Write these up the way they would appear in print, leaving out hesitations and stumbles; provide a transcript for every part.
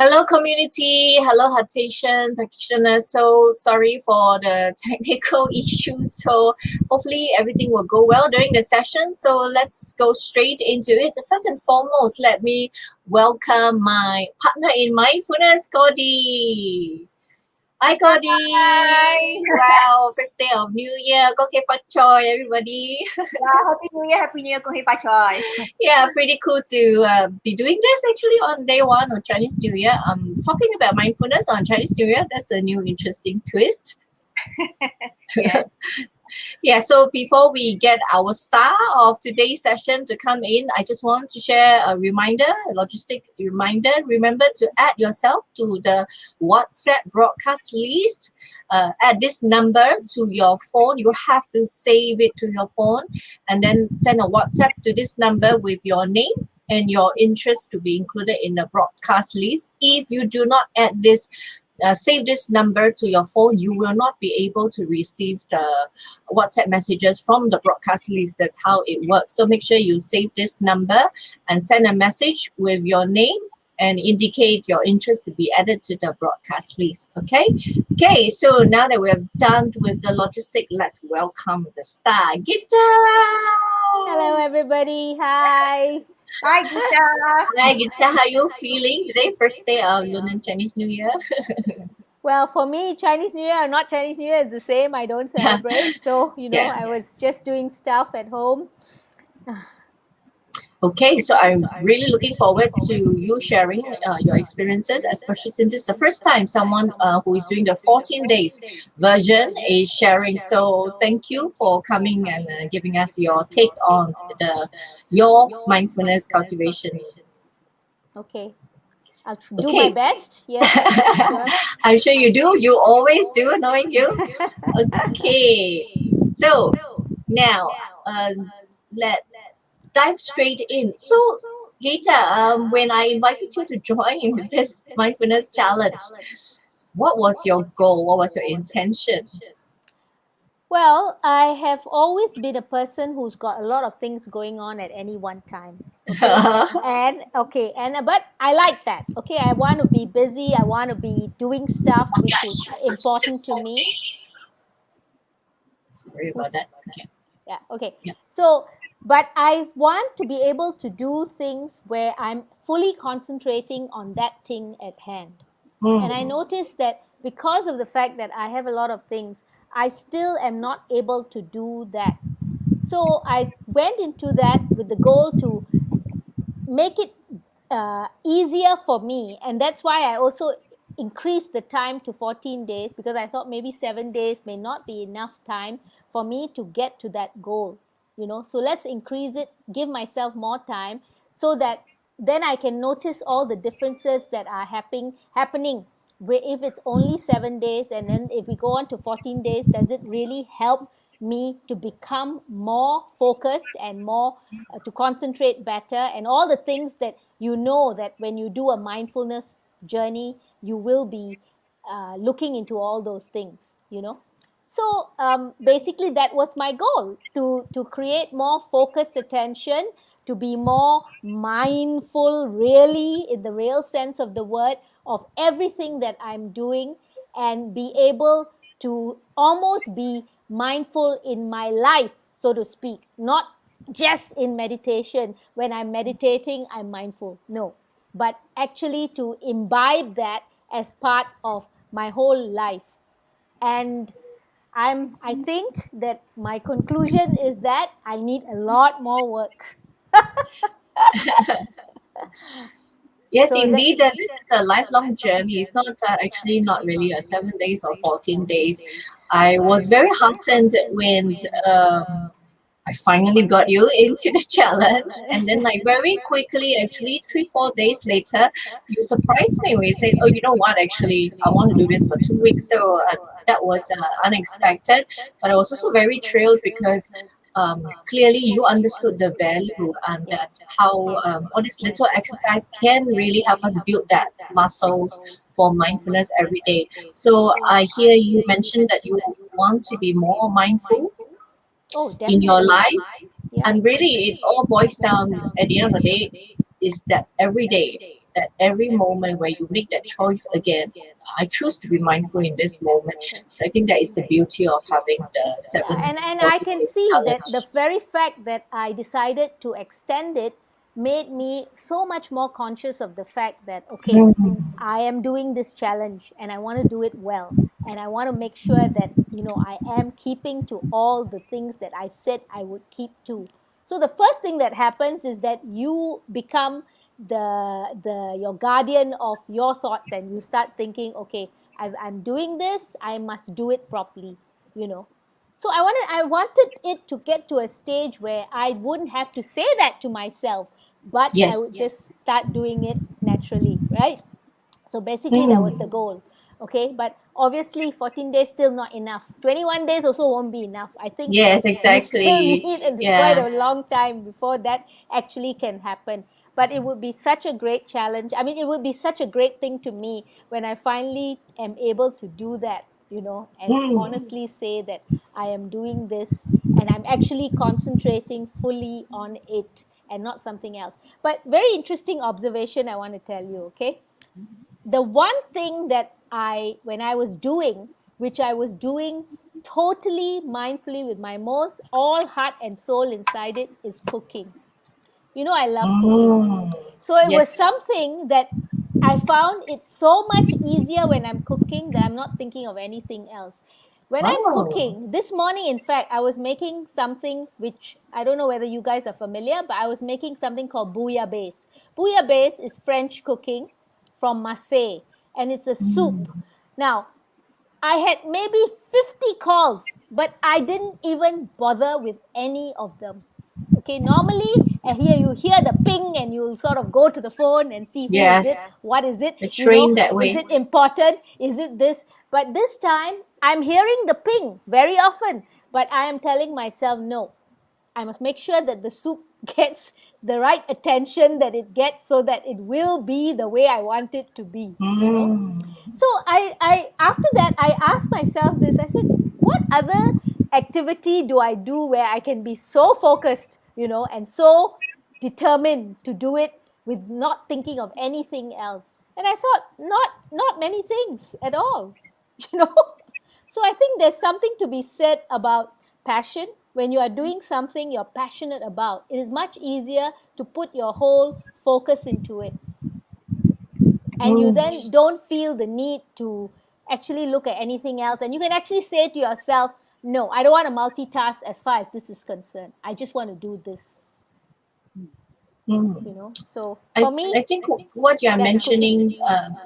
Hello, community. Hello, HeARTation practitioners. So sorry for the technical issues. So hopefully everything will go well during the session. So let's go straight into it. First and foremost, let me welcome my partner in mindfulness, Cody. Hi, Cody. Wow, first day of New Year. Go for joy, everybody. Yeah, Happy New Year, Kung Hei Pa Choi. Yeah, pretty cool to be doing this actually on day one of Chinese New Year. Talking about mindfulness on Chinese New Year. That's a new interesting twist. Yeah. Yeah, so before we get our star of today's session to come in, I just want to share a reminder, a logistic reminder. Remember to add yourself to the WhatsApp broadcast list. Add this number to your phone. You have to save it to your phone and then send a WhatsApp to this number with your name and your interest to be included in the broadcast list. If you do not add this, save this number to your phone, you will not be able to receive the WhatsApp messages from the broadcast list. That's how it works. So make sure you save this number and send a message with your name and indicate your interest to be added to the broadcast list. Okay. So now that we have done with the logistic, let's welcome the star, Geeta. Hello, everybody. Hi. Hi, Geeta. Hi, Geeta. How are you feeling today? First day of Lunar Chinese New Year. Well, for me, Chinese New Year or not Chinese New Year is the same. I don't celebrate. So, Yeah. I was just doing stuff at home. Okay, so I'm really looking forward to you sharing your experiences, especially since this is the first time someone who is doing the 14 days version is sharing. So thank you for coming and giving us your take on your mindfulness cultivation. Okay. I'll do my best. Yes. Sure. I'm sure you do. You always do, knowing you. Okay, so now let dive straight in. So, Geeta, when I invited you to join this mindfulness challenge, what was your goal? What was your intention? Well, I have always been a person who's got a lot of things going on at any one time. But I like that. Okay, I want to be busy. I want to be doing stuff which is important to me. Sorry about that. Okay. Yeah, okay. Yeah. So, but I want to be able to do things where I'm fully concentrating on that thing at hand. And I noticed that because of the fact that I have a lot of things, I still am not able to do that. So I went into that with the goal to make it easier for me. And that's why I also increased the time to 14 days, because I thought maybe 7 days may not be enough time for me to get to that goal. So let's increase it, give myself more time, so that then I can notice all the differences that are happening. Where if it's only 7 days, and then if we go on to 14 days, does it really help me to become more focused and more to concentrate better, and all the things that that when you do a mindfulness journey, you will be looking into all those things. So basically, that was my goal, to create more focused attention, to be more mindful, really, in the real sense of the word, of everything that I'm doing, and be able to almost be mindful in my life, so to speak, not just in meditation. When I'm meditating, I'm mindful. No, but actually to imbibe that as part of my whole life. And I think that my conclusion is that I need a lot more work. Yes, So indeed. This is a lifelong journey. It's not actually not really a 7 days or 14 days. I was very heartened when I finally got you into the challenge. And then like very quickly, actually 3-4 days later, you surprised me when you said, oh, you know what, actually, I want to do this for 2 weeks. So that was unexpected. But I was also very thrilled because clearly you understood the value and that how all this little exercise can really help us build that muscles for mindfulness every day. So I hear you mentioned that you want to be more mindful in your life. Yeah. And really, it all boils down at the end of the day is that every day that every moment where you make that choice again, I choose to be mindful in this moment. So I think that is the beauty of having the Yeah, 7 and I 14 can days see that the challenge. very fact that I decided to extend it made me so much more conscious of the fact that, okay, Mm. I am doing this challenge and I want to do it well. And I want to make sure that, I am keeping to all the things that I said I would keep to. So the first thing that happens is that you become the your guardian of your thoughts, and you start thinking, okay, I'm doing this, I must do it properly, you know. So I wanted it to get to a stage where I wouldn't have to say that to myself, but I would Yes. just start doing it naturally, right? So basically that was the Mm. goal. Okay, but obviously 14 days still not enough. 21 days also won't be enough. I think Yes, you still exactly. need, and it's quite Yeah. a long time before that actually can happen. But it would be such a great challenge. I mean, it would be such a great thing to me when I finally am able to do that, and Mm. honestly say that I am doing this and I'm actually concentrating fully on it and not something else. But very interesting observation I want to tell you, okay? The one thing that when I was doing, which I was doing totally mindfully with my most all heart and soul inside it, is cooking. I love cooking. Mm. So it was Yes. something that I found it's so much easier when I'm cooking that I'm not thinking of anything else. When I'm Oh. cooking, this morning, in fact, I was making something which I don't know whether you guys are familiar, but I was making something called bouillabaisse. Bouillabaisse is French cooking from Marseille, and it's a soup. Mm. Now, I had maybe 50 calls, but I didn't even bother with any of them. Okay, normally here you hear the ping and you'll sort of go to the phone and see who is it, Yes. what is it, The train that is way. it important, is it this? But this time I'm hearing the ping very often, but I am telling myself no. I must make sure that the soup gets the right attention that it gets so that it will be the way I want it to be. Mm. So I after that I asked myself this. I said, what other activity do I do where I can be so focused, and so determined to do it with not thinking of anything else? And I thought, not many things at all, you know. So I think there's something to be said about passion. When you are doing something you're passionate about, it is much easier to put your whole focus into it, and you Mm. then don't feel the need to actually look at anything else, and you can actually say to yourself, no, I don't want to multitask as far as this is concerned. I just want to do this. Mm. So I, for me, I think what you are that's cooking. mentioning,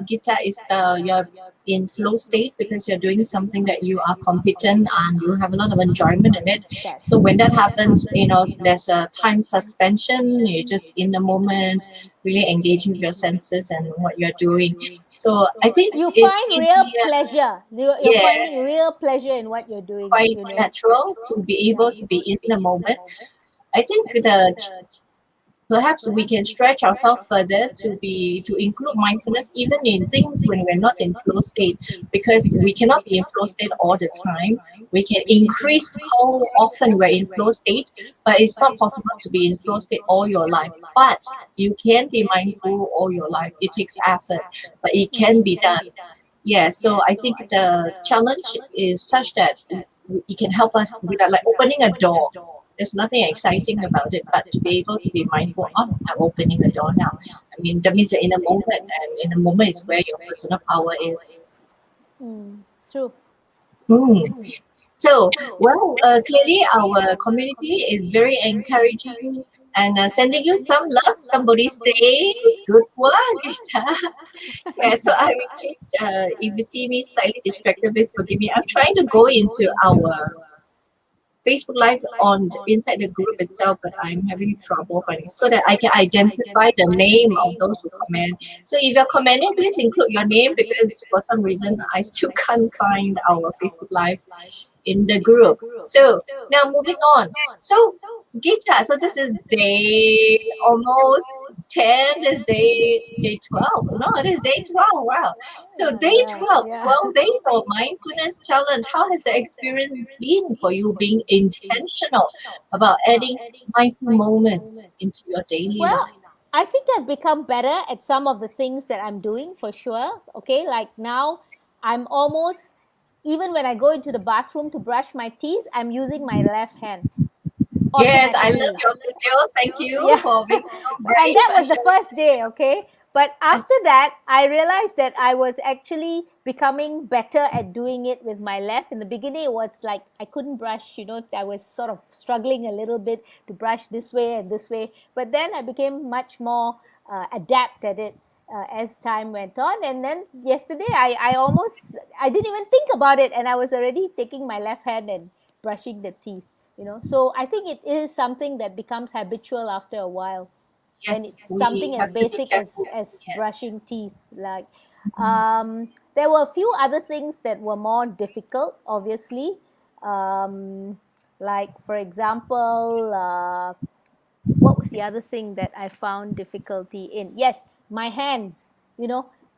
Gita, is you're in flow state because you're doing something that you are competent and you have a lot of enjoyment in it. So when that happens, there's a time suspension. You're just in the moment, really engaging with your senses and what you're doing. So I think You it's find in real the pleasure. You're finding yes, real pleasure in what you're doing. quite natural to be able to be in the moment. I think the perhaps we can stretch ourselves further to include mindfulness even in things when we're not in flow state, because we cannot be in flow state all the time. We can increase how often we're in flow state, but it's not possible to be in flow state all your life. But you can be mindful all your life. It takes effort, but it can be done. Yeah, so I think the challenge is such that it can help us do that, like opening a door. There's nothing exciting about it, but to be able to be mindful, oh, I'm opening a door now. I mean, that means you're in a moment, and in a moment is where your personal power is. True. Hmm. So, well, clearly our community is very encouraging and sending you some love. Somebody says, good work, Gita. Yeah, so I will change. If you see me slightly distracted, please forgive me. I'm trying to go into our Facebook Live on inside the group itself, but I'm having trouble finding so that I can identify the name of those who comment. So if you're commenting, please include your name because for some reason I still can't find our Facebook Live in the group. So now moving on. So Gita, so this is day almost 10, this day 12. No, this is day 12. Wow. So day Yeah, 12, yeah. 12 days of mindfulness challenge. How has the experience been for you being intentional about adding mindful moments into your daily Well, life? I think I've become better at some of the things that I'm doing for sure. Okay, like now I'm almost, even when I go into the bathroom to brush my teeth, I'm using my left hand Yes, I love automatically. your video. Thank you Yeah. for being so And brave that and was the sharing. first day, okay? But after Yes. that, I realized that I was actually becoming better at doing it with my left. In the beginning, it was like I couldn't brush, I was sort of struggling a little bit to brush this way and this way. But then I became much more adept at it as time went on. And then yesterday, I didn't even think about it. And I was already taking my left hand and brushing the teeth. So I think it is something that becomes habitual after a while, when Yes, it's we something as have to be basic careful. as Yes. brushing teeth. Like, there were a few other things that were more difficult, obviously. Like, for example, what was the other thing that I found difficulty in? Yes, my hands,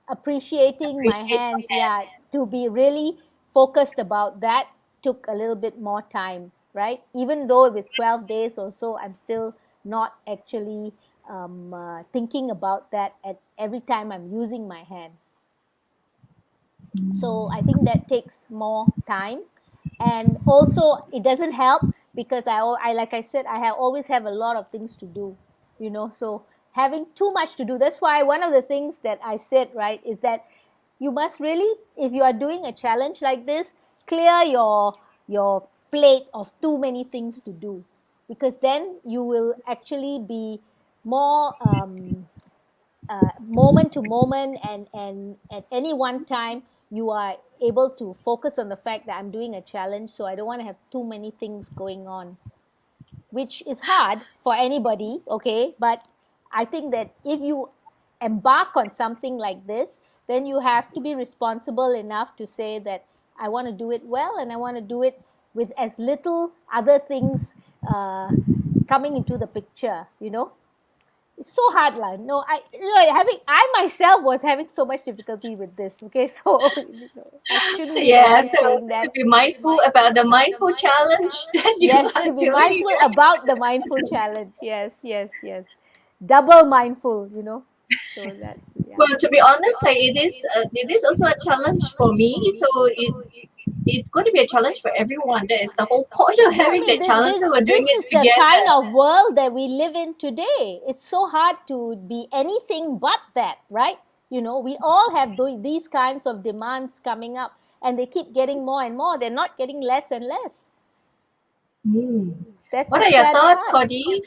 appreciating my Appreciate your hands. Yeah, hands. to be really focused about that took a little bit more time, right? Even though with 12 days or so, I'm still not actually thinking about that at every time I'm using my hand. So I think that takes more time. And also it doesn't help because I like I said, always have a lot of things to do, so having too much to do. That's why one of the things that I said, right, is that you must really, if you are doing a challenge like this, clear your plate of too many things to do, because then you will actually be more moment to moment, and at any one time you are able to focus on the fact that I'm doing a challenge, so I don't want to have too many things going on, which is hard for anybody, okay? But I think that if you embark on something like this, then you have to be responsible enough to say that I want to do it well, and I want to do it with as little other things coming into the picture. It's so hard, lah. No, I myself was having so much difficulty with this. Okay, so I shouldn't be the Yeah, one so saying to that. be mindful about the mindful challenge that you Yes, are to be doing, mindful right? about the mindful challenge. Yes, yes, yes. Double mindful. So that's, yeah. Well, to be honest, it is also a challenge for me. So it's going to be a challenge for everyone. That is the whole point of I having mean, that challenge. That we're doing this it is the together. kind of world that we live in today. It's so hard to be anything but that, right? We all have these kinds of demands coming up, and they keep getting more and more. They're not getting less and less. Hmm. That's What the are your sad thoughts, part. Cody?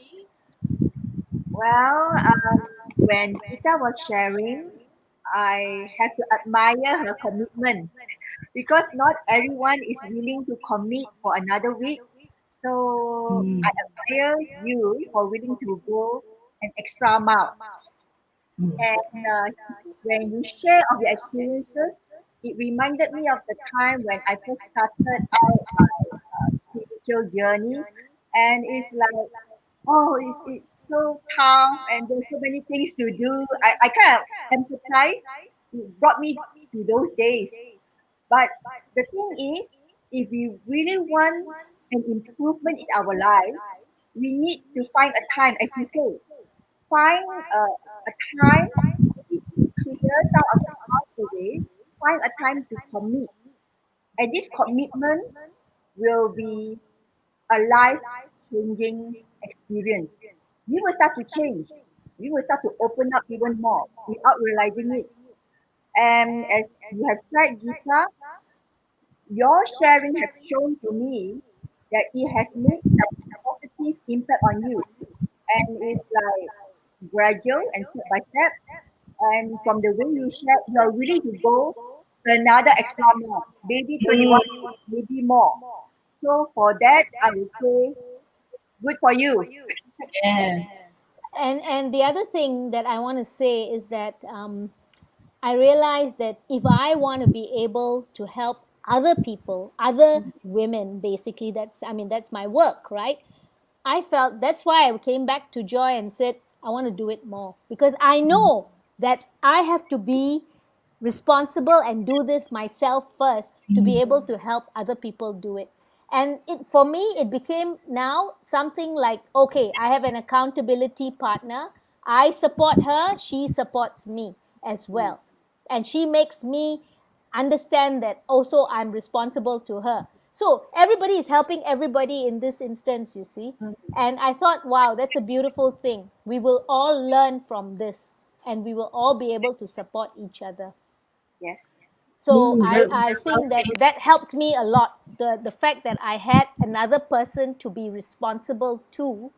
Well, when Geeta was sharing, I have to admire her commitment because not everyone is willing to commit for another week. So Hmm. I admire you for willing to go an extra mile. And when you share of your experiences, it reminded me of the time when I first started out my spiritual journey, and it's like, oh, it's so tough, and there's so many things to do. I kind of empathize. It brought me to those days. But the thing is, if we really want an improvement in our lives, we need to find a time, as you say, find a time, maybe clear some of the past away, find a time to commit. And this commitment will be a life changing experience. We will start to change. We will start to open up even more without realizing it. And as you have said, Geeta, your sharing has shown to me that it has made some positive impact on you. And it's like gradual and step by step. And from the way you share, you're willing to go another extra mile, maybe 21, Hmm. maybe more. So for that, I would say good for you. Yes. And the other thing that I want to say is that I realized that if I want to be able to help other people, other women, basically, that's my work, right? I felt that's why I came back to Joy and said, I want to do it more, because I know that I have to be responsible and do this myself first to be able to help other people do it. And for me, it became now something like, okay, I have an accountability partner I support her, she supports me as well. And she makes me understand that also I'm responsible to her. So everybody is helping everybody in this instance, you see. And I thought, wow, that's a beautiful thing. We will all learn from this and we will all be able to support each other. Yes. So Very, I very well think that said. that helped me a lot. The fact that I had another person to be responsible to,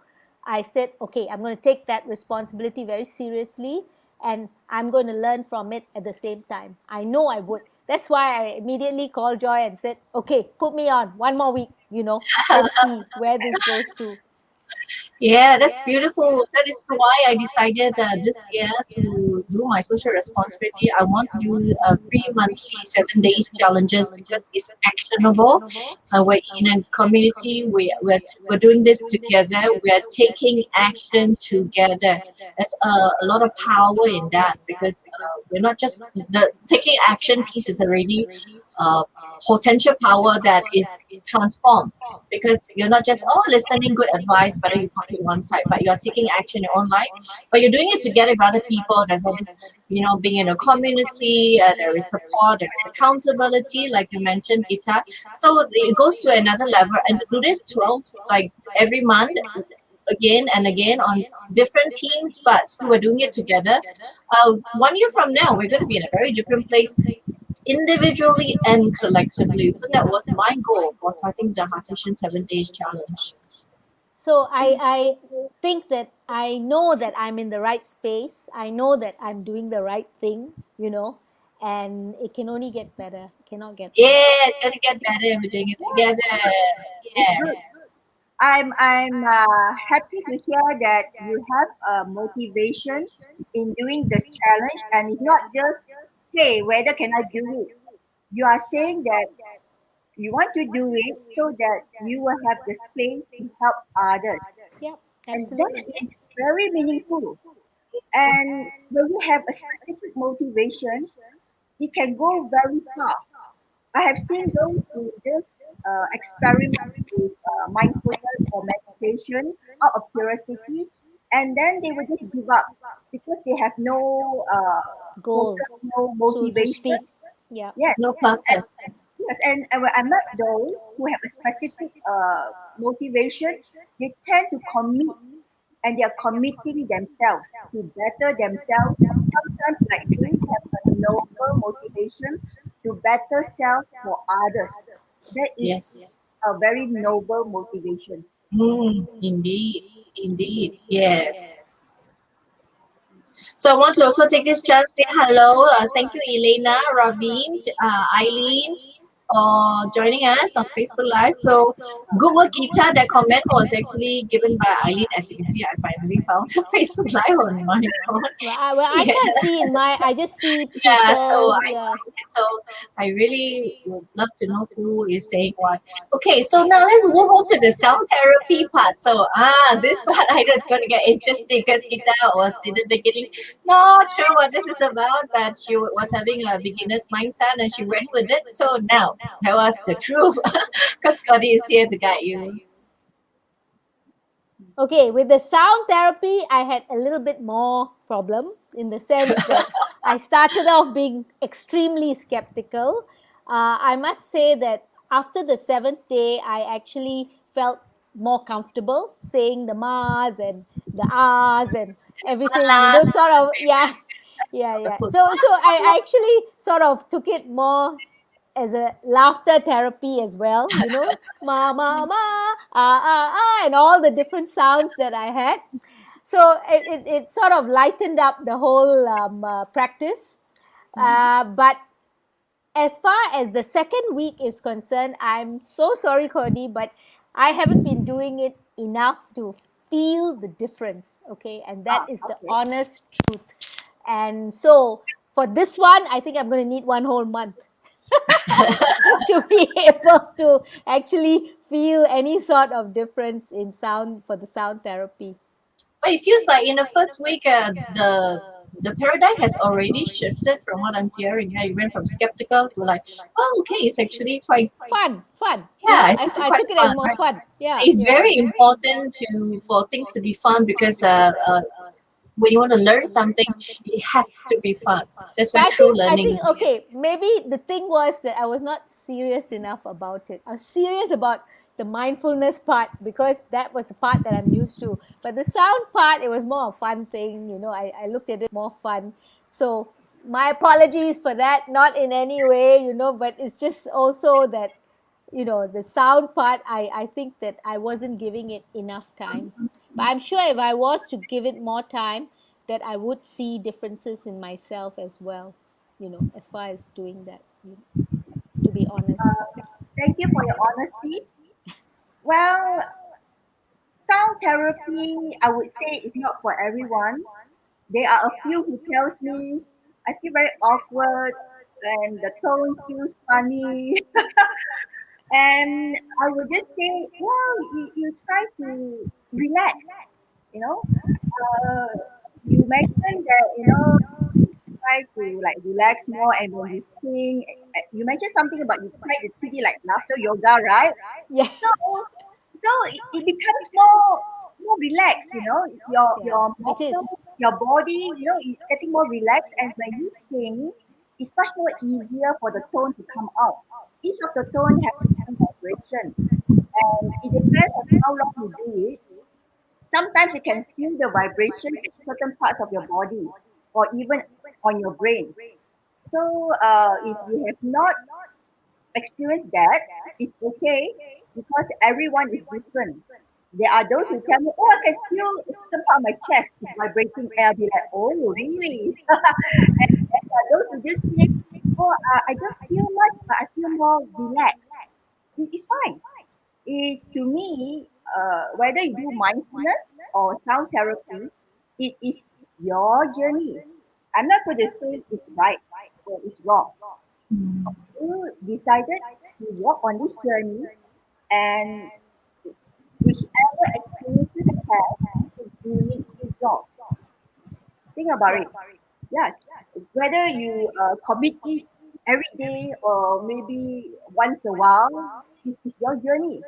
I said, okay, I'm going to take that responsibility very seriously, and I'm going to learn from it at the same time. I know I would. That's why I immediately called Joy and said, okay, put me on 1 more week, let's see where this goes to. Yeah, that's beautiful. That is why I decided this year to do my social responsibility. I want to do free monthly 7 days challenges because it's actionable. We're in a community. We're doing this together. We're taking action together. There's a lot of power in that because we're not just the taking action piece is already uh, potential power that is transformed because you're not just listening good advice but then you park it one side, but you're taking action in your own life, but you're doing it together with other people. There's always being in a community, there is support, there is accountability like you mentioned, Gita. So it goes to another level, and to do this 12 like every month again and again on different teams, but still we're doing it together. 1 year from now we're going to be in a very different place individually and collectively. So that was my goal for starting the HeARTation 7 days challenge. So I think that I know that I'm in the right space. I know that I'm doing the right thing, and it can only get better. It cannot get worse. Yeah, it's gonna get better if we're doing it together. It's Yeah. good. I'm happy to hear that you have a motivation in doing this challenge, and it's not just, hey, whether can I do it? You are saying that you want to do it so that you will have the space to help others, Yep, and that absolutely. is very meaningful. And when you have a specific motivation, it can go very far. I have seen those who just experiment with mindfulness or meditation out of curiosity, and then they will just give up because they have no Goal, focus, no so to motivation. speak. Yeah. Yes, No and, purpose. yes, and when I met those who have a specific motivation, they tend to commit, and they are committing themselves to better themselves. Sometimes, like they have a noble motivation to better self for others. That is Yes. a very noble motivation. Indeed. Indeed. Yes. So I want to also take this chance to say hello. Thank you, Elena, Raveen, Eileen, for joining us on Facebook Live. So good work, Geeta. That comment was actually given by Eileen. As you can see, I finally found a Facebook Live on my phone. Well, I Yeah. can't see in my. I just see Yeah, people. Yeah. so I really would love to know who is saying what. Okay, so now let's move on to the sound therapy part. So this part I know is going to get interesting because Gita was in the beginning not sure what this is about, but she was having a beginner's mindset and she went with it. So now tell us the truth, because Scotty is here to guide you. Okay, with the sound therapy, I had a little bit more problem in the sense that I started off being extremely skeptical. I must say that after the seventh day, I actually felt more comfortable saying the mas and the ahs and everything, Alas, sort of, yeah, yeah, the yeah. food. So I actually sort of took it more as a laughter therapy as well, ma ma ma, and all the different sounds that I had. So it sort of lightened up the whole practice. But as far as the second week is concerned, I'm so sorry, Cody, but I haven't been doing it enough to feel the difference. Okay, and that is the Okay. honest truth. And so for this one, I think I'm going to need 1 whole month to be able to actually feel any sort of difference in sound for the sound therapy. But it feels like in the first week, the paradigm has already shifted from what I'm hearing. Yeah, you went from skeptical to like, oh, okay, it's actually quite, Fun. yeah, it's I, actually I quite took it as fun, more right? fun. Yeah, It's yeah. very important to for things to be fun because when you want to learn something, it has to be fun. That's But when I true think I learning think begins. okay, maybe the thing was that I was not serious enough about it. I was serious about the mindfulness part because that was the part that I'm used to. But the sound part, it was more a fun thing, I looked at it more fun. So my apologies for that, not in any way, but it's just also that, the sound part, I think that I wasn't giving it enough time. But I'm sure if I was to give it more time, that I would see differences in myself as well, as far as doing that, to be honest. Thank you for your honesty. Well, sound therapy, I would say, is not for everyone. There are a few who tells me I feel very awkward and the tone feels funny. And I would just say, well, you try to relax, you know. You mentioned that, try to like relax more and when you sing, you mentioned something about you try the 3D like laughter yoga, right? So, Yes. it becomes more relaxed, Yeah, your it is. muscles, your body, it's getting more relaxed. And when you sing, it's much more easier for the tone to come out. Each of the tone has different vibration, and it depends on how long you do it. Sometimes you can feel the vibration at certain parts of your body, or even on your brain. So, if you have not experienced that, it's okay because everyone is different. There are those who tell me, "Oh, I can feel some part of my chest is vibrating." And I'll be like, "Oh, really?" And there are those who just say, "Oh, I don't feel much, but I feel more relaxed." It's fine. Is to me, whether you do mindfulness or sound therapy, it is your journey. I'm not going to say it's right or it's wrong. You decided to walk on this journey, and whichever experiences you have is unique to yours. Think about Yeah. it. Yes, whether you commit it every day or maybe once a while, this is your journey.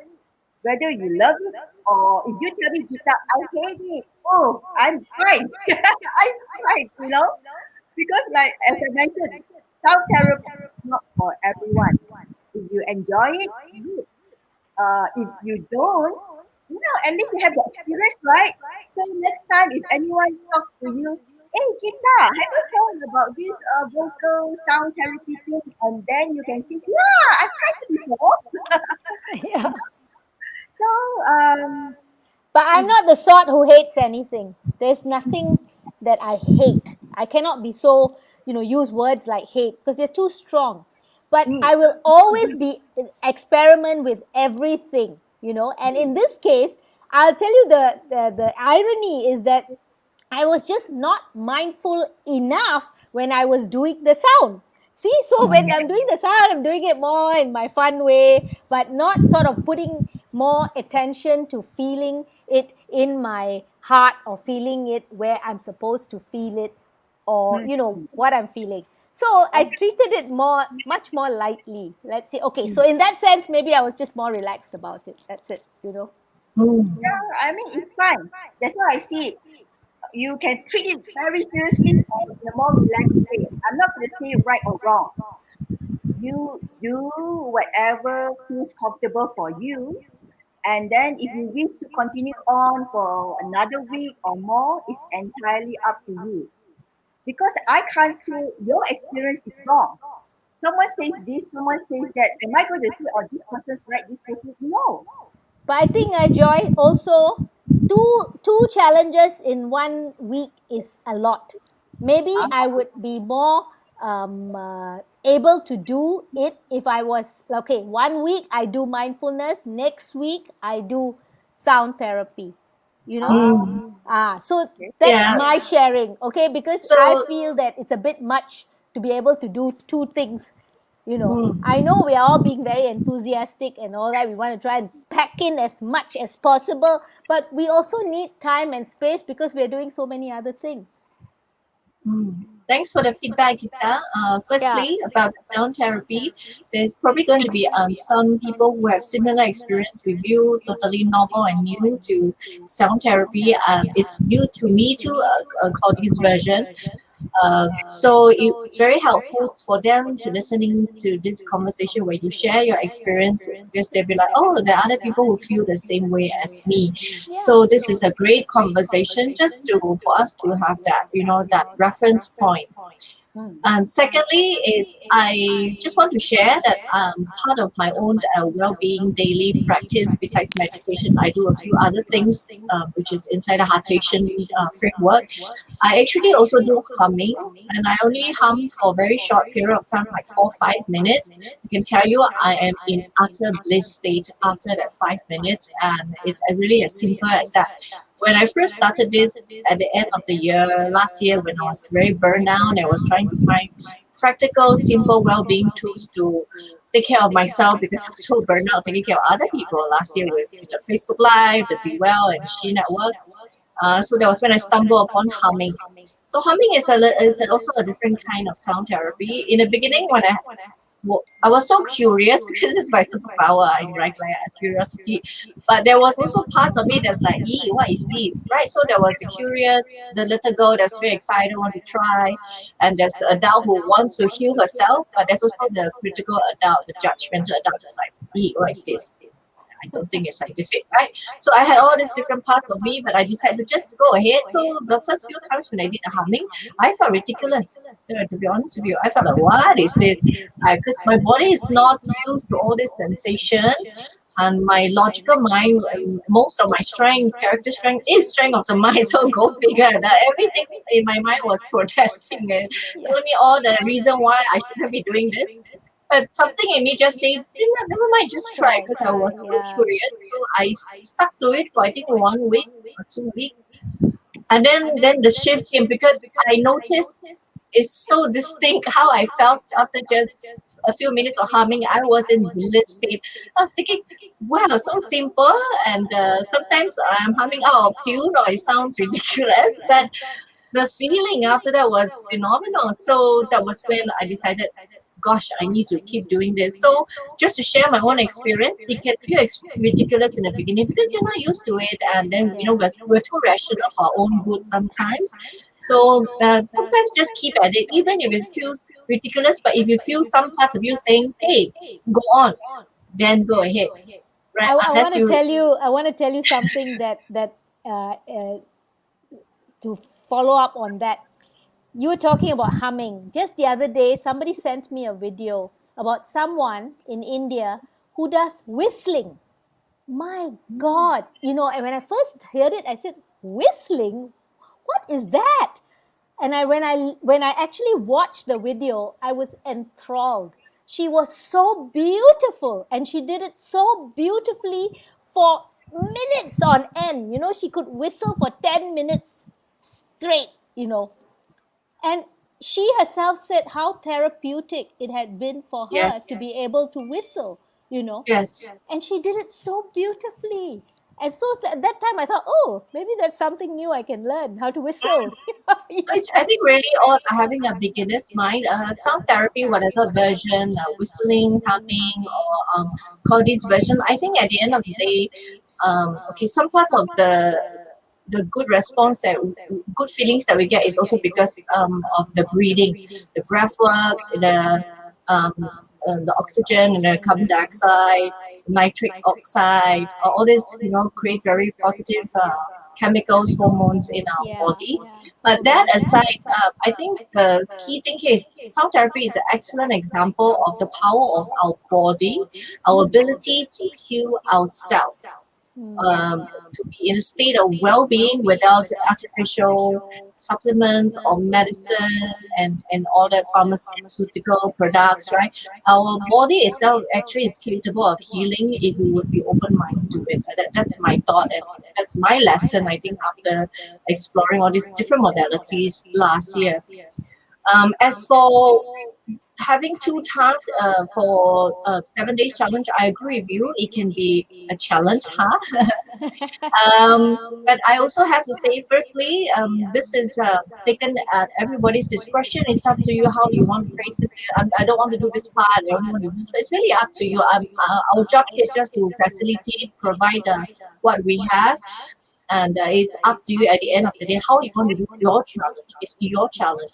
Whether you love it or if you tell me, Geeta, I hate it. Oh, I'm fine. I'm fine, because like as I mentioned, sound therapy is not for everyone. If you enjoy it, good. If you don't, at least you have the experience, right? So next time, if anyone talks to you, hey, Kita, have you heard about this vocal sound therapy thing? And then you can say, yeah, I tried it before. Yeah. So, But I'm if, not the sort who hates anything. There's nothing that I hate. I cannot be so, use words like hate because they're too strong. But mm, I will always be experiment with everything, And in this case, I'll tell you the irony is that I was just not mindful enough when I was doing the sound. See, so when I'm doing the sound, I'm doing it more in my fun way, but not sort of putting more attention to feeling it in my heart or feeling it where I'm supposed to feel it or, mm, what I'm feeling. So I okay. treated it much more lightly. Let's say, okay, so in that sense, maybe I was just more relaxed about it. That's it. Yeah, I mean, it's fine. That's how I see it. You can treat it very seriously or in a more relaxed way. I'm not going to say right or wrong. You do whatever feels comfortable for you. And then if you wish to continue on for another week or more, it's entirely up to you. Because I can't say your experience is wrong. Someone says this, someone says that. Am I going to say, oh, this person's right, this person's no? But I think, Joy, also two challenges in 1 week is a lot. Maybe Ah, I would be more able to do it if I was okay. 1 week I do mindfulness. Next week I do sound therapy. You know, ah, so okay. that's Yeah. my sharing. Okay, because I So, feel that it's a bit much to be able to do two things. I mm, know we are all being very enthusiastic and all that. We want to try and pack in as much as possible, but we also need time and space because we are doing so many other things. Thanks for the feedback, Geeta. Yeah. Firstly, about the sound therapy, there's probably going to be some people who have similar experience with you, totally novel and new to sound therapy. It's new to me too, called this version. So it's very helpful for them to listening to this conversation where you share your experience because they'll be like, oh, there are other people who feel the same way as me. Yeah. So this is a great conversation just to for us to have that, that reference point. Mm. And secondly, is I just want to share that part of my own well-being daily practice. Besides meditation, I do a few other things, which is inside the HeARTation framework. I actually also do humming, and I only hum for a very short period of time, like 4 or 5 minutes. I can tell you, I am in utter bliss state after that 5 minutes, and it's really as simple as that. When I first started this at the end of the year, last year, when I was very burned out, I was trying to find practical, simple well-being tools to take care of myself because I was so burned out taking care of other people last year with the Facebook Live, the Be Well, and She Network. So that was when I stumbled upon humming. So humming is also a different kind of sound therapy. In the beginning, when I was so curious because it's my superpower, I like curiosity. But there was also parts of me that's like, "Ee, what is this?" Right? So there was the curious, the little girl that's very excited, want to try, and there's the adult who wants to heal herself. But there's also the critical adult, the judgmental adult that's like, "Ee, what is this?" I don't think it's scientific, right? So I had all these different parts of me, but I decided to just go ahead. So the first few times when I did the humming, I felt ridiculous. To be honest with you, I felt like, what is this? Because my body is not used to all this sensation. And my logical mind, most of my strength, character strength, is strength of the mind. So go figure. That everything in my mind was protesting and telling me all the reason why I shouldn't be doing this. But something in me just said, never mind, just try because I was so curious. So I stuck to it for I think 1 week or 2 weeks. And then the shift came because I noticed it's so distinct how I felt after just a few minutes of humming. I was in bliss state. I was thinking, wow, so simple. And sometimes I'm humming out of tune or it sounds ridiculous, but the feeling after that was phenomenal. So that was when I decided, gosh, I need to keep doing this. So just to share my own experience, it can feel ridiculous in the beginning because you're not used to it, and then we're too rational for our own good sometimes. So sometimes just keep at it, even if it feels ridiculous. But if you feel some parts of you saying, "Hey, go on," then go ahead. Right? I want Unless to you, tell you. I want to tell you something that to follow up on that. You were talking about humming. Just the other day, somebody sent me a video about someone in India who does whistling. My God, and when I first heard it, I said, "Whistling? What is that?" And when I actually watched the video, I was enthralled. She was so beautiful, and she did it so beautifully for minutes on end. She could whistle for 10 minutes straight, and she herself said how therapeutic it had been for her to yes, be able to whistle, you know yes. and she did it so beautifully. And so at that time I thought, oh, maybe that's something new I can learn, how to whistle. So it's, I think, really all having a beginner's mind. Sound therapy, whatever version, whistling, humming, or call this version. I think at the end of the day, okay, some parts of the good response that good feelings that we get is also because of the breathing, the breath work, um, the oxygen and the carbon dioxide, nitric oxide, all this create very positive chemicals, hormones in our Yeah, body. yeah. But that aside, I think the key thing here is sound therapy is an excellent example of the power of our body, our ability to heal ourselves, to be in a state of well-being without artificial supplements or medicine and all that pharmaceutical products, right? Our body itself actually is capable of healing if we would be open-minded to it. That's my thought, and that's my lesson, I think, after exploring all these different modalities last year. As for having two tasks for 7 days challenge, I agree with you. It can be a challenge, huh? But I also have to say, firstly, this is taken at everybody's discretion. It's up to you how you want to phrase it. I don't want to do this part. I don't want to do this. It's really up to you. Our job here is just to facilitate, provide what we have, and it's up to you at the end of the day how you want to do your challenge. It's your challenge.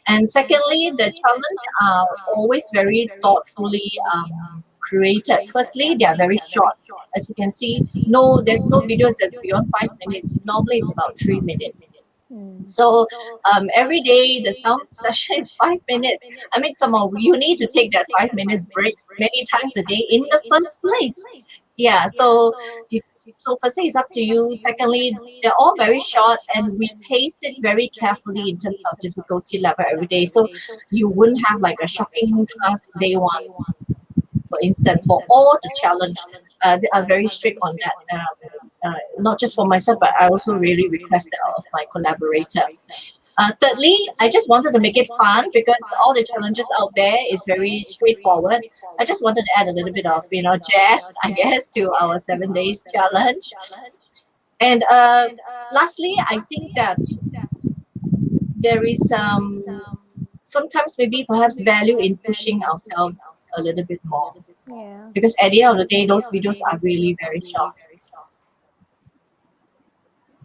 And secondly, the challenge are always very thoughtfully created. Firstly, they are very short. As you can see, no, there's no videos that's beyond 5 minutes. Normally, it's about 3 minutes. Mm. So every day the sound session is 5 minutes. I mean, come on, you need to take that 5 minutes breaks many times a day in the first place. Yeah, so firstly it's up to you. Secondly, they're all very short and we pace it very carefully in terms of difficulty level every day. So you wouldn't have like a shocking task day one, for instance. For all the challenge, they are very strict on that. Not just for myself, but I also really request that of my collaborator. Thirdly, I just wanted to make it fun because all the challenges out there is very straightforward. I just wanted to add a little bit of, jazz, I guess, to our 7 days challenge. And lastly, I think that there is sometimes maybe perhaps value in pushing ourselves a little bit more, Yeah. because at the end of the day, those videos are really very short.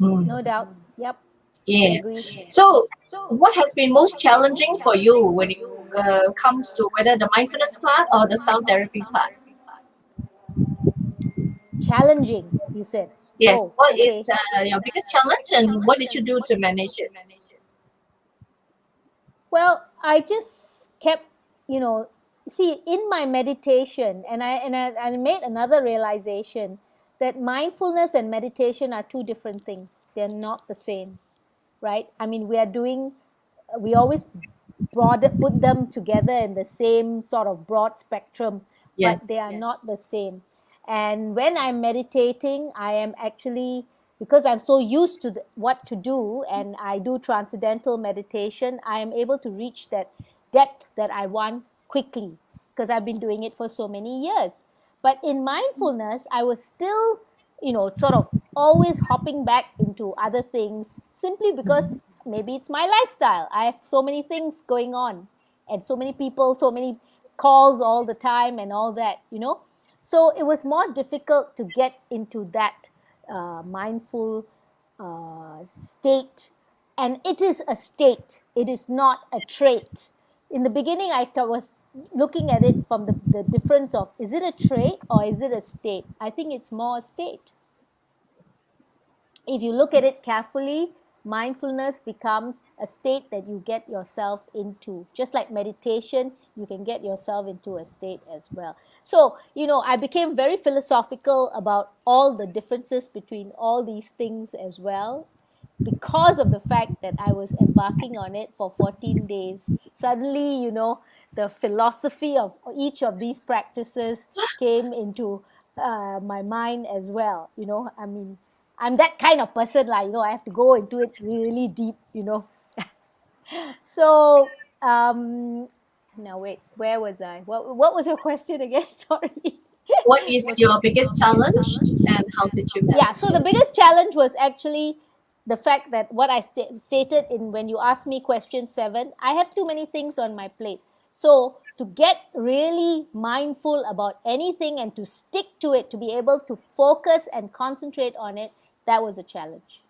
Mm. No doubt. Yep. I Yes. agree. So, what has been most challenging for you when it comes to whether the mindfulness part or the sound therapy part? Challenging, you said. Yes. Oh, What okay. is your biggest challenge, and what did you do to manage it? Well, I just kept, see, in my meditation, and I made another realization that mindfulness and meditation are two different things. They're not the same, right? I mean, we always put them together in the same sort of broad spectrum, but they Yes. are not the same. And when I'm meditating, I am actually, because I'm so used to what to do, and I do transcendental meditation, I am able to reach that depth that I want quickly because I've been doing it for so many years. But in mindfulness, I was still, sort of always hopping back into other things simply because maybe it's my lifestyle. I have so many things going on and so many people, so many calls all the time and all that. So it was more difficult to get into that mindful state. And it is a state, it is not a trait. In the beginning, was looking at it from the difference of, is it a trait or is it a state? I think it's more a state. If you look at it carefully, mindfulness becomes a state that you get yourself into. Just like meditation, you can get yourself into a state as well. So, I became very philosophical about all the differences between all these things as well, because of the fact that I was embarking on it for 14 days. Suddenly, the philosophy of each of these practices came into my mind as well. I mean, I'm that kind of person, like, I have to go into it really deep. So, now wait, where was I? What was your question again? Sorry. What is your biggest challenge, and how did you Yeah, manage so the it? biggest challenge was actually the fact that what I stated in when you asked me question 7, I have too many things on my plate. So to get really mindful about anything and to stick to it, to be able to focus and concentrate on it, that was a challenge.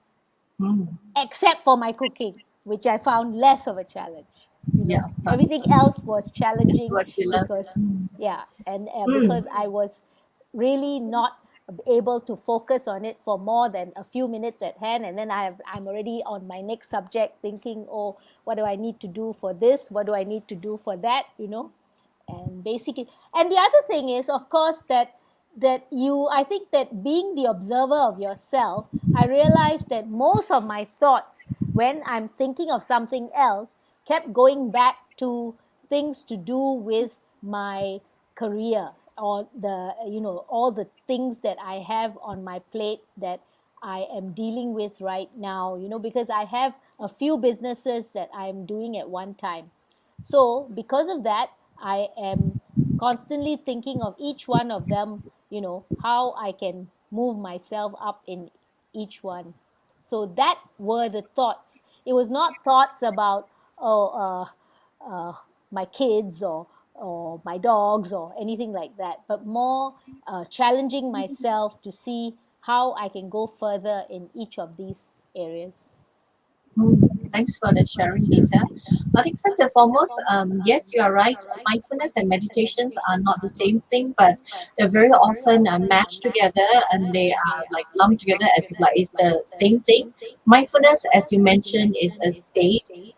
Mm. Except for my cooking, which I found less of a challenge. Yeah, of course. Everything else was It's challenging what you love. because, yeah, and Mm. because I was really not able to focus on it for more than a few minutes at hand, and then I'm already on my next subject, thinking, oh, what do I need to do for this? What do I need to do for that? And basically, and the other thing is, of course, that I think that being the observer of yourself, I realized that most of my thoughts when I'm thinking of something else kept going back to things to do with my career, or all the things that I have on my plate that I am dealing with right now, because I have a few businesses that I'm doing at one time. So because of that, I am constantly thinking of each one of them, how I can move myself up in each one. So that were the thoughts. It was not thoughts about, oh, my kids, or my dogs, or anything like that, but more challenging myself to see how I can go further in each of these areas. Thanks for the sharing, Geeta. I think first and foremost, yes, you are right. Mindfulness and meditations are not the same thing, but they're very often matched together and they are like lumped together as if like it's the same thing. Mindfulness, as you mentioned, is a state.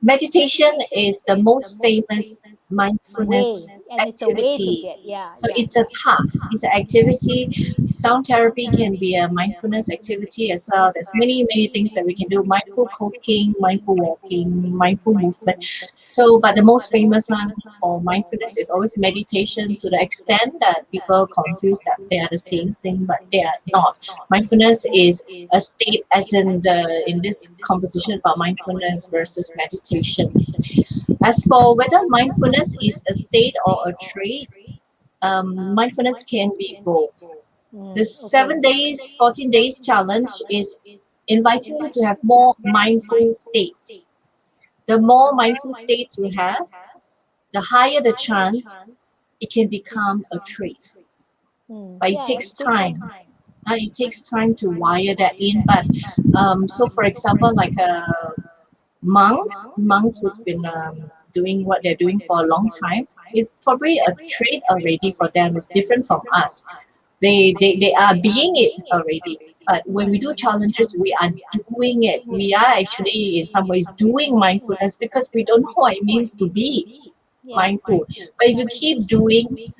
Meditation is the most famous mindfulness Way, and it's a way to activity. get, yeah, So yeah. it's a task, it's an activity. Sound therapy can be a mindfulness activity as well. There's many, many things that we can do. Mindful cooking, mindful walking, mindful movement. So, but the most famous one for mindfulness is always meditation, to the extent that people confuse that they are the same thing, but they are not. Mindfulness is a state, as in this composition about mindfulness versus meditation. As for whether mindfulness is a state or a trait, mindfulness can be both. The Okay. 7 days, 14 days challenge is inviting you to have more mindful states. The more mindful states you have, the higher the chance it can become a trait. But it Yeah, takes that's good to know. time. It takes time to wire that in. But so, for example, like monks who's been doing what they're doing for a long time, it's probably a trait already for them. It's different from us. They are being it already. But when we do challenges, we are doing it. We are actually in some ways doing mindfulness because we don't know what it means to be Yeah. mindful. But if you keep doing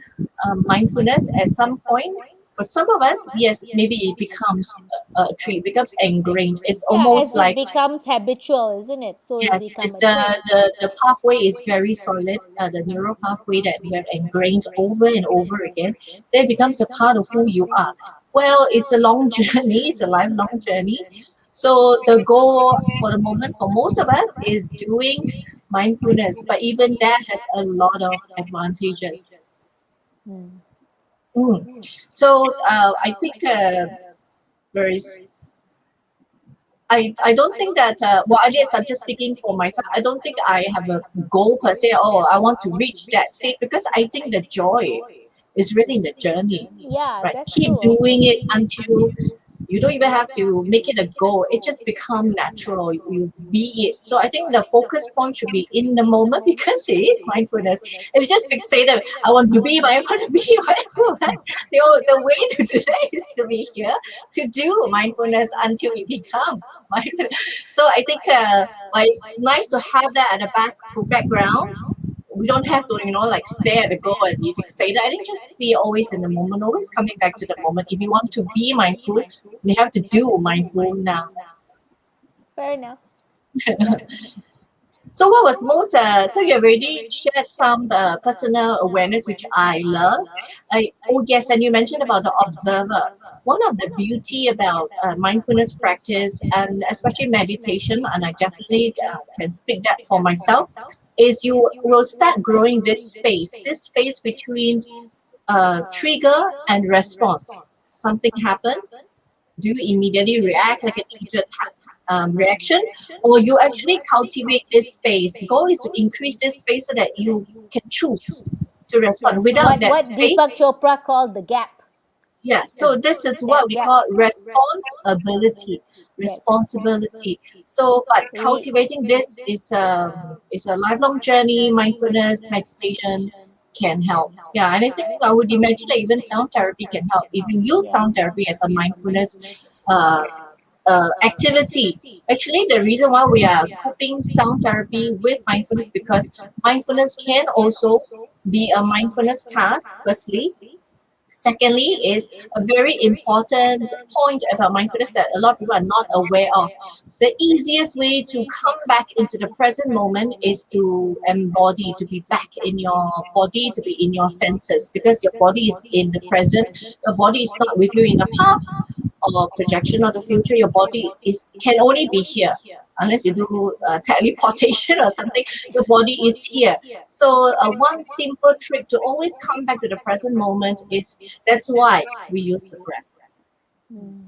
mindfulness at some point, for some of us, yes, maybe it becomes a trait, becomes ingrained. It's Yeah, almost as it like, becomes habitual, isn't it? So it yes, become a trait. the pathway is very solid. The neural pathway that we have ingrained over and over again, then becomes a part of who you are. Well, it's a long journey. It's a lifelong journey. So the goal for the moment for most of us is doing mindfulness, but even that has a lot of advantages. Mm. Mm. So I think there is. I don't think that well, I guess I'm just speaking for myself. I don't think I have a goal per se. Oh, I want to reach that state, because I think the joy is really in the journey, Yeah, right? that's true Keep also. doing it until you don't even have to make it a goal. It just become natural. You be it. So I think the focus point should be in the moment because it is mindfulness. If you just fixate, I want to be, I want to be mindful. The way to do that is to be here to do mindfulness until it becomes mindfulness. So I think like it's nice to have that at the background. We don't have to, like stare at the goal and be fixated. I think just be always in the moment, always coming back to the moment. If you want to be mindful, you have to do mindful now. Fair enough. Yeah. So what was most, so you already shared some personal awareness, which I love. Oh yes, and you mentioned about the observer. One of the beauty about mindfulness practice and especially meditation, and I definitely can speak that for myself, is you will start growing this space between trigger and response. Something happened, do you immediately react like an immediate reaction, or you actually cultivate this space? The goal is to increase this space so that you can choose to respond. Yes. Without that What space, Deepak Chopra called the gap. yeah, so this is That what we gap. call responsibility. Yes. Responsibility. So, but Re- cultivating this is a lifelong journey. Mindfulness, meditation can help. Yeah, and I think I would imagine that even sound therapy can help if you use yes. sound therapy as a mindfulness uh, activity. Actually, the reason why we are grouping sound therapy with mindfulness, because mindfulness can also be a mindfulness task. Firstly, secondly, is a very important point about mindfulness that a lot of people are not aware of. The easiest way to come back into the present moment is to embody, to be back in your body, to be in your senses, because your body is in the present. Your body is not with you in the past or projection of the future. Your body is can only be here. unless you do teleportation or something, your body is here. So one simple trick to always come back to the present moment is, that's why we use the breath. Mm.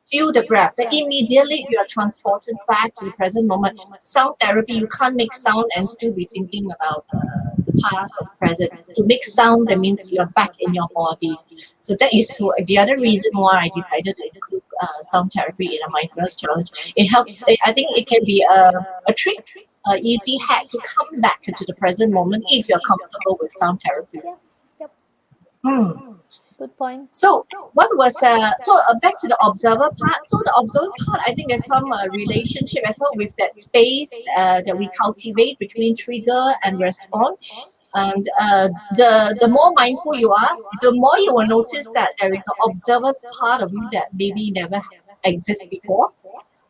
Feel the breath. Then immediately you are transported back to the present moment. Sound therapy, you can't make sound and still be thinking about the past or the present. To make sound, that means you're back in your body. So that is the other reason why I decided to include sound therapy in a mindfulness challenge. It helps. I think it can be a trick, a easy hack to come back into the present moment if you're comfortable with sound therapy. Yeah. Yep. Hmm. Good point. So what was back to the observer part. So the observer part, I think there's some relationship as well with that space that we cultivate between trigger and response. And the more mindful you are, the more you will notice that there is an observer's part of you that maybe never exists before,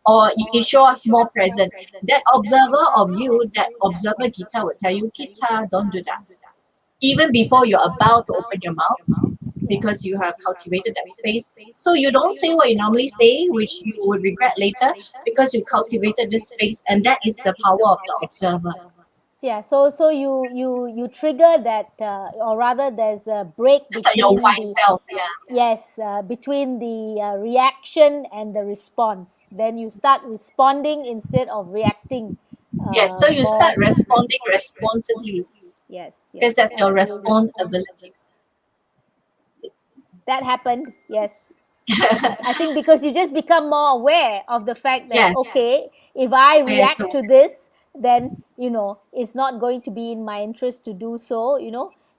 or it shows us more present. That observer of you, that observer Geeta will tell you, Geeta, don't do that. Even before you're about to open your mouth, Yeah. because you have cultivated that space. So you don't say what you normally say, which you would regret later, because you cultivated this space, and that is the power of the observer. Yeah, so you trigger that, or rather there's a break Just like your between wise the, self, yeah. yes, between the reaction and the response. Then you start responding instead of reacting, Yes, so you more. start responding responsibly, Yes, because yes, that's your absolutely. respond ability. That happened. Yes. I think because you just become more aware of the fact that, Yes, okay, if I where's the react to this, then, it's not going to be in my interest to do so.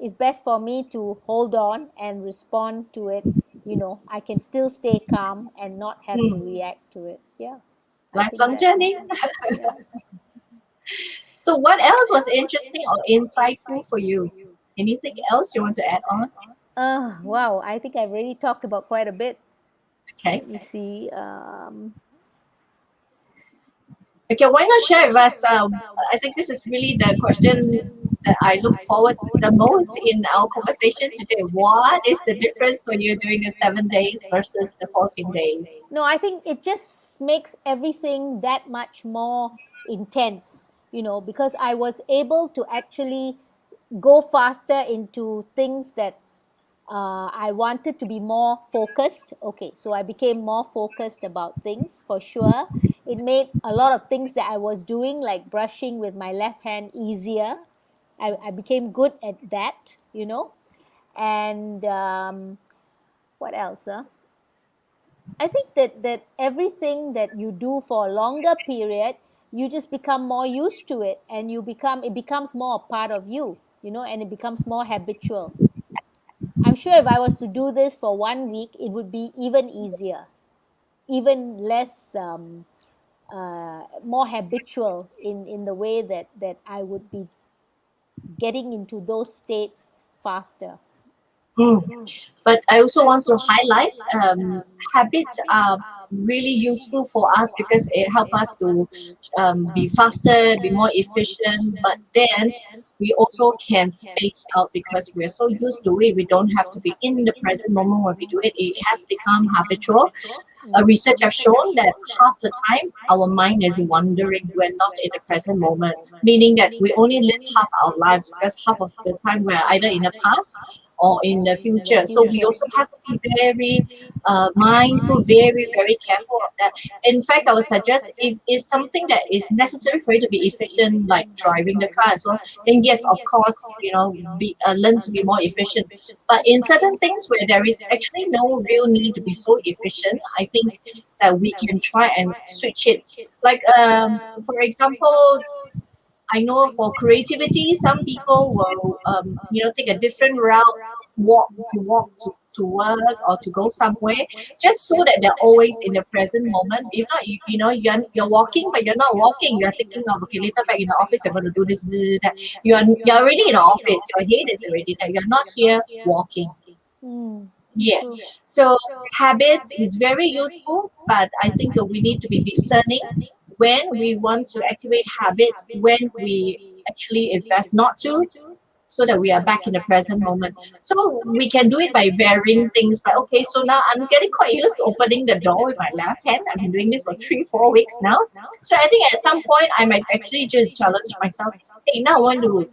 It's best for me to hold on and respond to it. I can still stay calm and not have to mm, react to it. Yeah, I think lifelong that journey? happens. Yeah. So what else was interesting or insightful for you? Anything else you want to add on? Wow, I think I've already talked about quite a bit. Okay. Let me see. Okay, why not share with us? I think this is really the question that I look forward the most in our conversation today. What is the difference for you doing the 7 days versus the 14 days? No, I think it just makes everything that much more intense, because I was able to actually go faster into things that I wanted to be more focused. Okay, so I became more focused about things for sure. It made a lot of things that I was doing, like brushing with my left hand, easier. I became good at that. And what else? I think that everything that you do for a longer period, you just become more used to it, and it becomes more a part of you, and it becomes more habitual. I'm sure if I was to do this for 1 week, it would be even easier, even less, more habitual in the way that I would be getting into those states faster. Mm. But I also want to highlight habits are really useful for us because it helps us to be faster, be more efficient. But then we also can space out because we're so used to it. We don't have to be in the present moment when we do it. It has become habitual. Research have shown that half the time our mind is wandering. We're not in the present moment, meaning that we only live half our lives because half of the time we're either in the past or in the future. So we also have to be very mindful, very, very careful of that. In fact, I would suggest if it's something that is necessary for you to be efficient, like driving the car as well, then yes, of course, learn to be more efficient. But in certain things where there is actually no real need to be so efficient, I think that we can try and switch it. Like, for example, I know for creativity, some people will, take a different route, walk to work or to go somewhere, just so that they're always in the present moment. If not, you're walking, but you're not walking. You're thinking of, okay, later back in the office, you're going to do this, that. You're already in the office. Your head is already there. You're not here walking. Mm, Yes. true. So habits is very useful, but I think that we need to be discerning when we want to activate habits, when we actually is best not to. so that we are back in the present moment. So we can do it by varying things like, okay, so now I'm getting quite used to opening the door with my left hand. I've been doing this for 3, 4 weeks now. So I think at some point I might actually just challenge myself. Hey, now I want to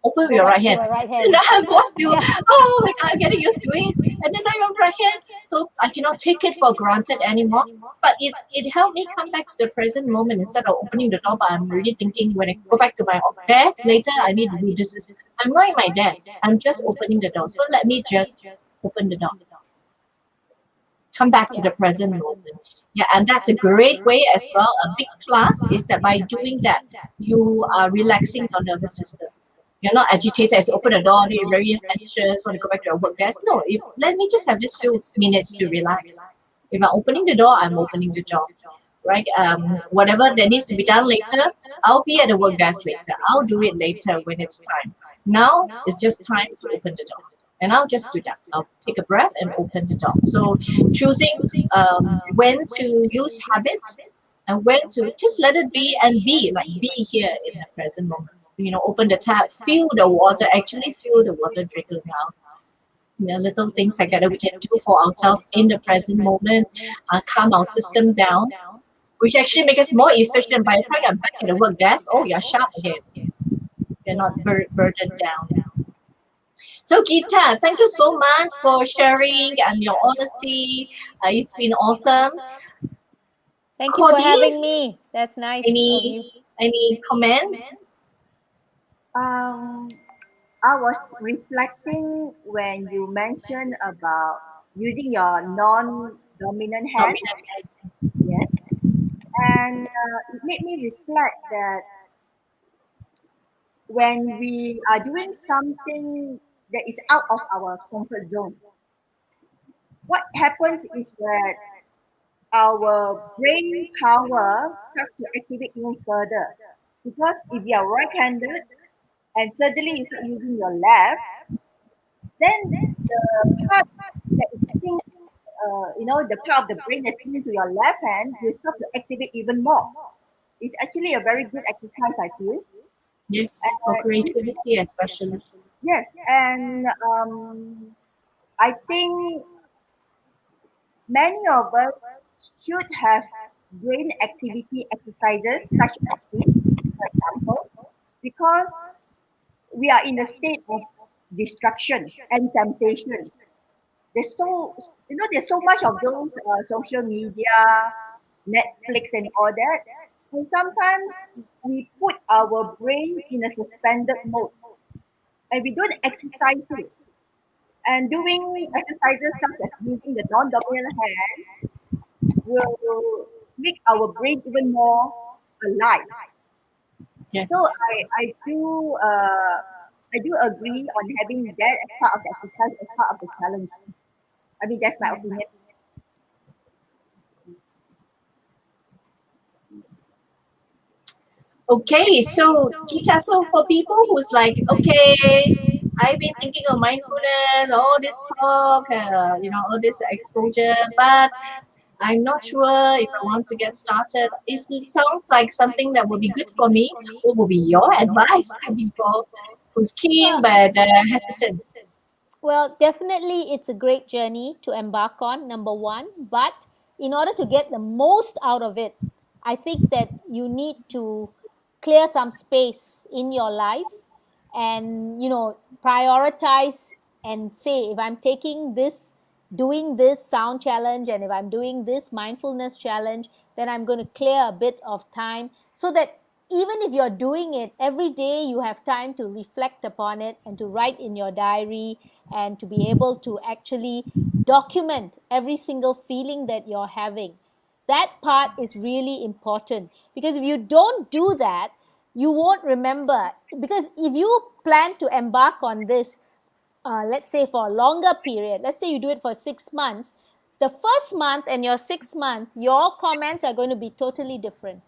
open with Go your right back to hand. your right And hand. I'm forced to, Yeah. oh my God, I'm getting used to it. And then I have right hand. So I cannot take it for granted anymore. But it helped me come back to the present moment instead of opening the door. But I'm really thinking when I go back to my desk later, I need to do this. I'm not in my desk. I'm just opening the door. So let me just open the door. Come back to the present moment. Yeah, and that's a great way as well. A big plus is that by doing that, you are relaxing your nervous system. You're not agitated as you open the door, you're very anxious, want to go back to your work desk. No, if let me just have this few minutes to relax. If I'm opening the door, I'm opening the door. Right? Whatever that needs to be done later, I'll be at the work desk later. I'll do it later when it's time. Now it's just time to open the door. And I'll just do that. I'll take a breath and open the door. So choosing when to use habits and when to just let it be and be like be here in the present moment. Open the tap, feel the water, actually feel the water trickling out. Little things like that we can do for ourselves in the present moment, calm our system down, which actually make us more efficient. By the time you're back at the work desk, oh, you're sharp again. You're not burdened down. So, Geeta, thank you so much for sharing and your honesty. It's been awesome. Thank you for Cody, having me. That's nice of you. any comments? Um, I was reflecting when you mentioned about using your non-dominant hand. Dominant. Yes, and it made me reflect that when we are doing something that is out of our comfort zone, what happens is that our brain power starts to activate even further. Because if you are right-handed and suddenly you start using your left, then the part that is sitting, the part of the brain that's sitting to your left hand will start to activate even more. It's actually a very good exercise, I feel. Yes, for creativity especially. Yes, and I think many of us should have brain activity exercises such as this, for example, because we are in a state of distraction and temptation. There's so much of those social media, Netflix, and all that. And sometimes we put our brain in a suspended mode and we don't exercise it. And doing exercises such as using the non-dominant hand will make our brain even more alive. So Yes. I do agree on having that as part of the exercise, as part of the challenge. I mean, that's my opinion. Okay, so Geeta, so for people who's like, okay, I've been thinking of mindfulness, all this talk, all this exposure, but I'm not sure if I want to get started. If it sounds like something that would be good for me, what would be your advice to people who's keen Well, but hesitant? Well, definitely it's a great journey to embark on, number one. But in order to get the most out of it, I think that you need to clear some space in your life and, prioritize and say, if I'm taking this, doing this sound challenge, and if I'm doing this mindfulness challenge, then I'm going to clear a bit of time so that even if you're doing it every day, you have time to reflect upon it and to write in your diary and to be able to actually document every single feeling that you're having. That part is really important because if you don't do that, you won't remember. Because if you plan to embark on this, let's say for a longer period, let's say you do it for 6 months, the first month and your 6 month, your comments are going to be totally different.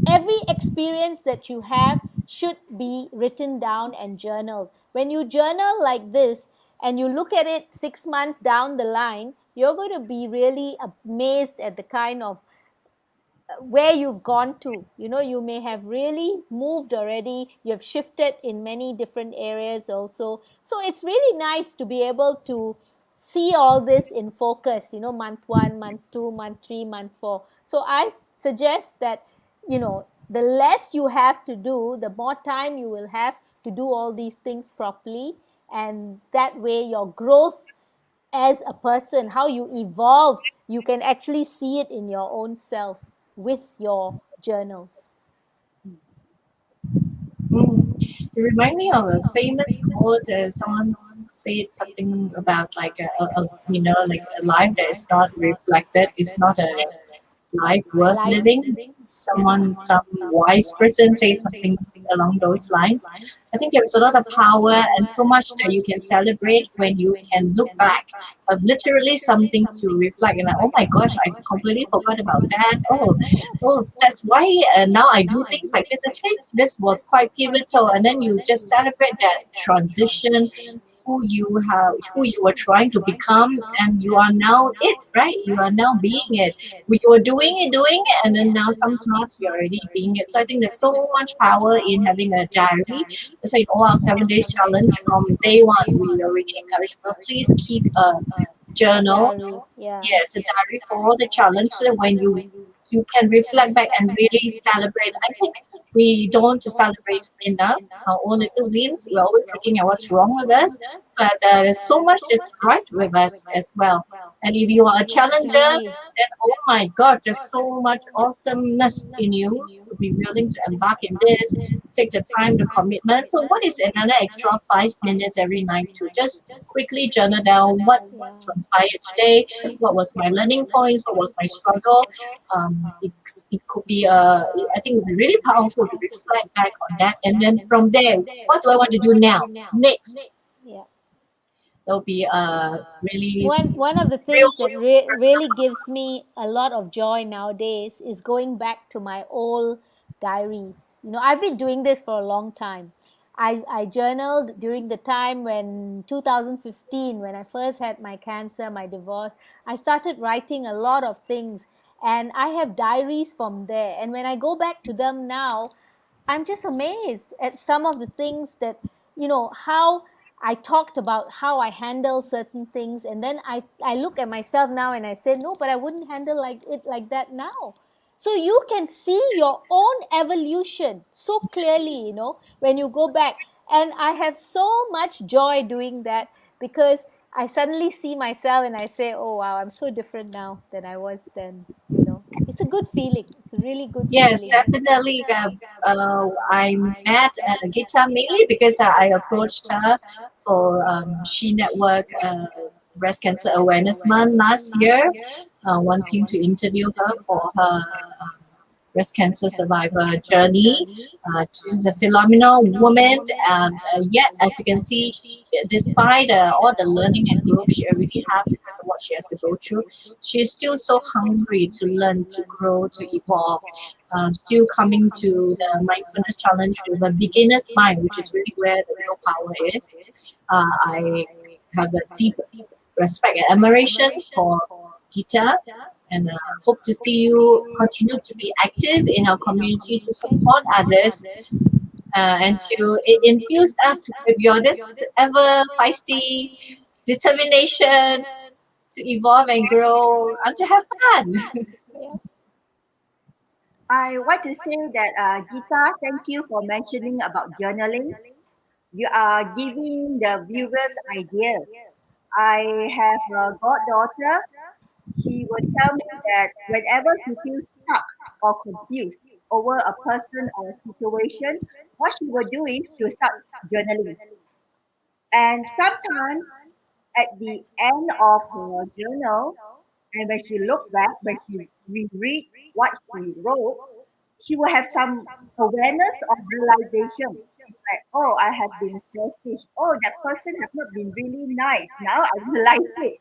Every experience that you have should be written down and journaled. When you journal like this and you look at it 6 months down the line, you're going to be really amazed at the kind of where you've gone to. You may have really moved already, you have shifted in many different areas also. So it's really nice to be able to see all this in focus, month 1, month 2, month 3, month 4. So I suggest that, the less you have to do, the more time you will have to do all these things properly. And that way your growth as a person, how you evolve, you can actually see it in your own self with your journals. Mm. You remind me of a famous quote. Someone said something about like like a life that is not reflected is not a life worth Life. living. Some wise person say something along those lines. I think there's a lot of power and so much that you can celebrate when you can look back. Literally something to reflect and like, oh my gosh, I completely forgot about that. Oh, that's why now I do things like this. Actually, this was quite pivotal, and then you just celebrate that transition, who you were trying to become, and you are now it, right? You are now being it. You were doing it, and then now some parts you're already being it. So I think there's so much power in having a diary. So in all our 7 days challenge from day one, we already encourage people, please keep a A journal. diary. Yeah. Yes, a diary for the challenge so that when you can reflect back and really celebrate. I think we don't celebrate enough our own little wins. We're always looking at what's wrong with us, but there's so much that's right with us as well. And if you are a challenger, Absolutely. then oh my God, there's so much awesomeness in you to be willing to embark in this, take the time, the commitment. So, what is another extra 5 minutes every night to just quickly journal down what transpired today, what was my learning points, what was my struggle. It could be I think it would be really powerful to reflect back on that, and then from there, what do I want to do now? Next, Yeah. there'll be really One of the real things that really gives me a lot of joy nowadays is going back to my old diaries. I've been doing this for a long time. I journaled during the time when 2015, when I first had my cancer, my divorce. I started writing a lot of things, and I have diaries from there. And when I go back to them now, I'm just amazed at some of the things that, how I talked about how I handle certain things. And then I look at myself now and I say, no, but I wouldn't handle it like that now. So you can see your own evolution so clearly, when you go back. And I have so much joy doing that, because I suddenly see myself and I say, oh, wow, I'm so different now than I was then. It's a good feeling. It's a really good Yes, feeling. definitely. I met Geeta mainly because I approached her for She Network Breast Cancer Awareness Month last year, wanting to interview her for her breast cancer survivor journey. She's a phenomenal woman, and yet, as you can see, despite all the learning and growth she already has because of what she has to go through, she's still so hungry to learn, to grow, to evolve. Still coming to the mindfulness challenge with a beginner's mind, which is really where the real power is. I have a deep respect and admiration for Geeta, and hope to see you continue to be active in our community to support others and to infuse us with your this ever feisty determination to evolve and grow and to have fun. Yeah. I want to say that, Geeta, thank you for mentioning about journaling. You are giving the viewers ideas. I have a goddaughter. She would tell me that whenever she feels stuck or confused over a person or a situation, what she will do is she will start journaling. And sometimes at the end of her journal, and when she look back, when she reread what she wrote, she will have some awareness of realization. It's like, oh, I have been selfish. Oh, that person has not been really nice. Now I realize it.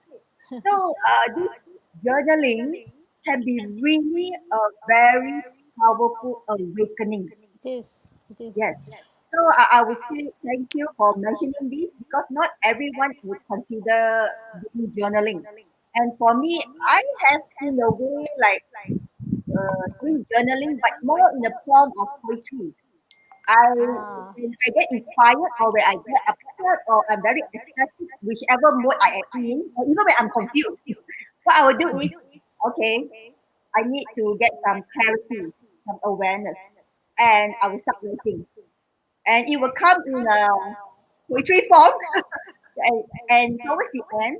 So this journaling can be really a very powerful awakening. It is. It is. Yes. So I would say thank you for mentioning this because not everyone would consider doing journaling. And for me, I have in a way like doing journaling, but more in the form of poetry. I Ah. when I get inspired or when I get upset or I'm very ecstatic, whichever mode I am in, or even when I'm confused, what I will do is, okay, I need to get some clarity, some awareness, and I will start writing. And it will come in a poetry form, and towards the end,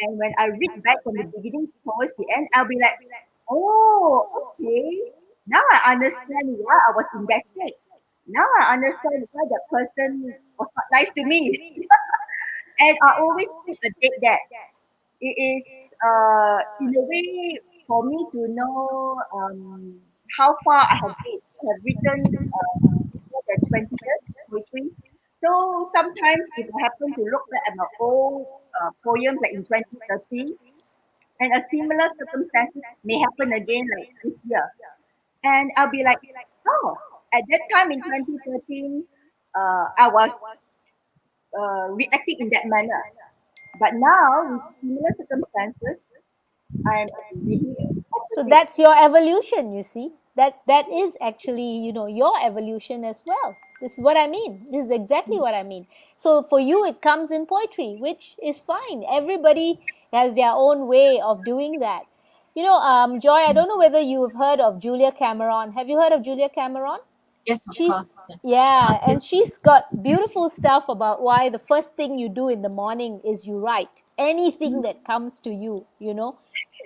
and when I read back from the beginning towards the end, I'll be like, oh, okay, now I understand why I was in that state. Now I understand why that person was not nice to me. And I always put a date there. It is in a way for me to know how far I have been. I have written more than 20 years poetry. So sometimes if I happen to look back at my old poems like in 2013, and a similar circumstances may happen again like this year, and I'll be like, oh, at that time in 2013, I was reacting in that manner. But now, with similar circumstances, I'm behaving So opposite. that's your evolution, you see. That is actually, your evolution as well. This is what I mean. This is exactly what I mean. So for you, it comes in poetry, which is fine. Everybody has their own way of doing that. Joy, I don't know whether you have heard of Julia Cameron. Have you heard of Julia Cameron? Yes, of She's course. The Yeah, and artist. she's got beautiful stuff about why the first thing you do in the morning is you write anything that comes to you.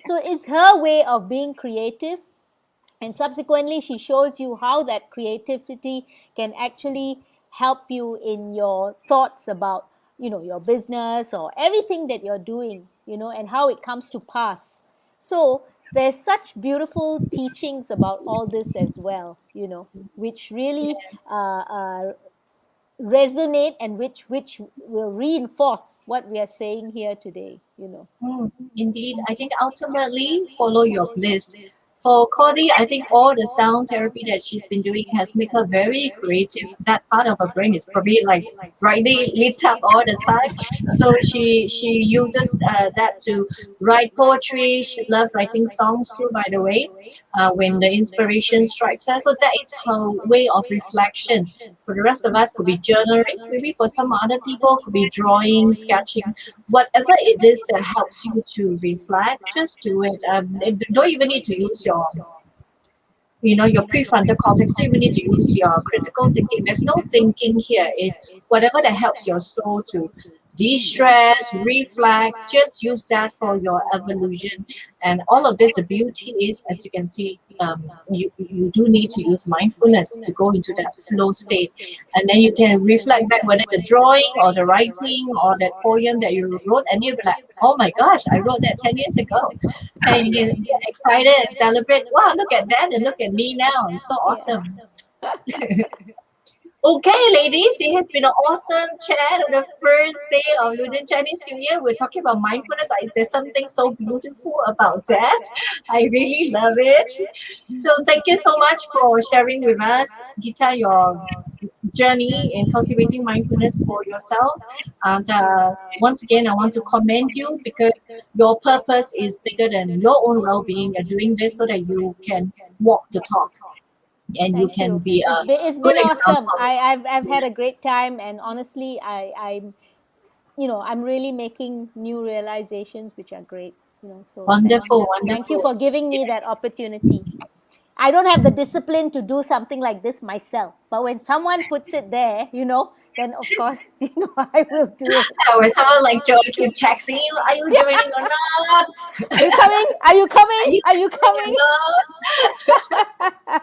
So it's her way of being creative, and subsequently she shows you how that creativity can actually help you in your thoughts about your business or everything that you're doing, and how it comes to pass. So there's such beautiful teachings about all this as well, which really resonate, and which will reinforce what we are saying here today. Indeed, I think ultimately follow your bliss. For Cody, I think all the sound therapy that she's been doing has made her very creative. That part of her brain is probably like brightly lit up all the time. So she uses that to write poetry. She loves writing songs too, by the way. When the inspiration strikes her, so that is her way of reflection. For the rest of us, could be journaling. Maybe for some other people, could be drawing, sketching, whatever it is that helps you to reflect, just do it. You don't even need to use your prefrontal cortex. So you need to use your critical thinking. There's no thinking here. Is whatever that helps your soul to de-stress, reflect. Just use that for your evolution. And all of this, the beauty is, as you can see, you do need to use mindfulness to go into that flow state, and then you can reflect back whether it's the drawing or the writing or that poem that you wrote, and you'll be like, oh my gosh, I wrote that 10 years ago, and you can get excited and celebrate. Wow, look at that and look at me now. It's so Yeah. awesome. Okay, ladies, it has been an awesome chat on the first day of Lunar Chinese New Year. We're talking about mindfulness. There's something so beautiful about that. I really love it. So thank you so much for sharing with us, Geeta, your journey in cultivating mindfulness for yourself. And once again, I want to commend you because your purpose is bigger than your own well-being. You're doing this so that you can walk the talk and you Thank can you. be It's a good been awesome. example. I've had a great time, and honestly, I'm really making new realizations, which are great. So thank Wonderful, you. Thank you wonderful. for giving me that opportunity. I don't have the discipline to do something like this myself, but when someone puts it there, then of course, I will do it. When someone like Joy keep texting you, are you joining or not? Are you coming? Are you Are coming? you Are you joining coming? or not?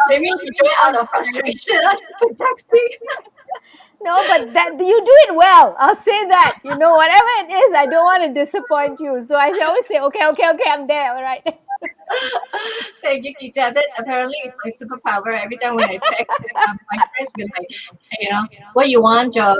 Maybe she joined out of frustration. She keep texting. No, but that you do it well. I'll say that. Whatever it is, I don't want to disappoint you. So I always say, okay, okay, okay, I'm there. All right. Thank you, Geeta. That apparently is my superpower. Every time when I text, my friends be like, what you want, Joy?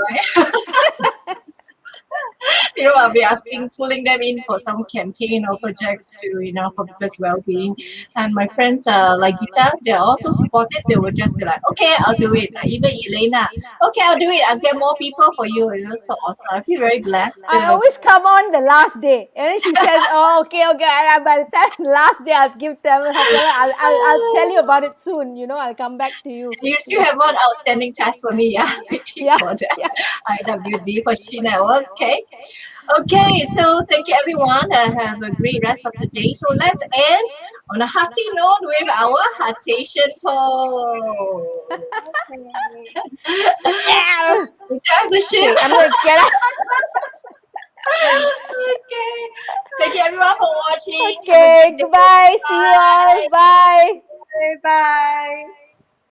I'll be asking, pulling them in for some campaign or project to, for people's well-being. And my friends, like Geeta, they're also supportive. They will just be like, okay, I'll do it. Even Elena, okay, I'll do it. I'll get more people for you. So awesome. I feel very blessed I to. always come on the last day, and then she says, "Oh, okay, okay." By the time last day, I'll tell her, I'll tell you about it soon. I'll come back to you. You still have one outstanding task for me, yeah, waiting Yeah, for that. yeah. IWD for Sheena. Okay. Okay, so thank you everyone. Have a great rest of the day. So let's end on a hearty note with our HeARTation pose. Okay. Yeah. We have the Okay, shift. I'm gonna get out. Okay. Thank you everyone for watching. Have a Okay, good day. goodbye. See you all. Bye. Bye. Bye bye.